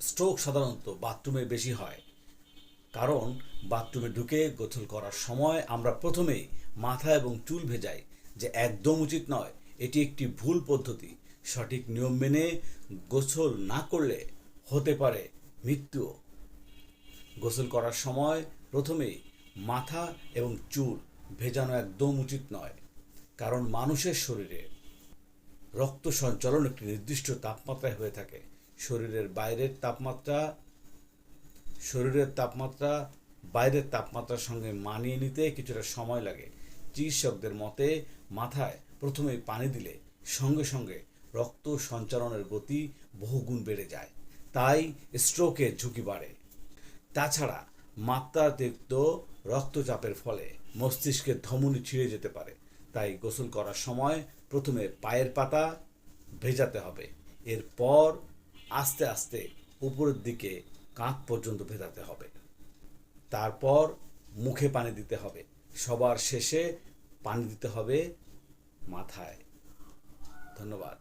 Stroke সাধারণত বাথরুমে বেশি হয়, কারণ বাথরুমে ঢুকে গোসল করার সময় আমরা প্রথমেই মাথা এবং চুল ভেজাই, যে একদম উচিত নয়। এটি একটি ভুল পদ্ধতি। সঠিক নিয়ম মেনে গোসল না করলে হতে পারে মৃত্যুও। গোসল করার সময় প্রথমেই মাথা এবং চুল ভেজানো একদম উচিত নয়, কারণ মানুষের শরীরে রক্ত সঞ্চালন একটি নির্দিষ্ট তাপমাত্রায় হয়ে থাকে। শরীরের বাইরের তাপমাত্রা শরীরের তাপমাত্রা বাইরের তাপমাত্রার সঙ্গে মানিয়ে নিতে কিছুটা সময় লাগে। চিকিৎসকদের মতে মাথায় প্রথমে পানি দিলে সঙ্গে সঙ্গে রক্ত সঞ্চালনের গতি বহুগুণ বেড়ে যায়, তাই স্ট্রোকের ঝুঁকি বাড়ে। তাছাড়া মাত্রাতিরিক্ত রক্তচাপের ফলে মস্তিষ্কের ধমনী ছিঁড়ে যেতে পারে। তাই গোসল করার সময় প্রথমে পায়ের পাতা ভেজাতে হবে, এরপর আস্তে আস্তে উপরের দিকে কাঁধ পর্যন্ত ভেজাতে হবে, তারপর মুখে পানি দিতে হবে, সবার শেষে পানি দিতে হবে মাথায়। ধন্যবাদ।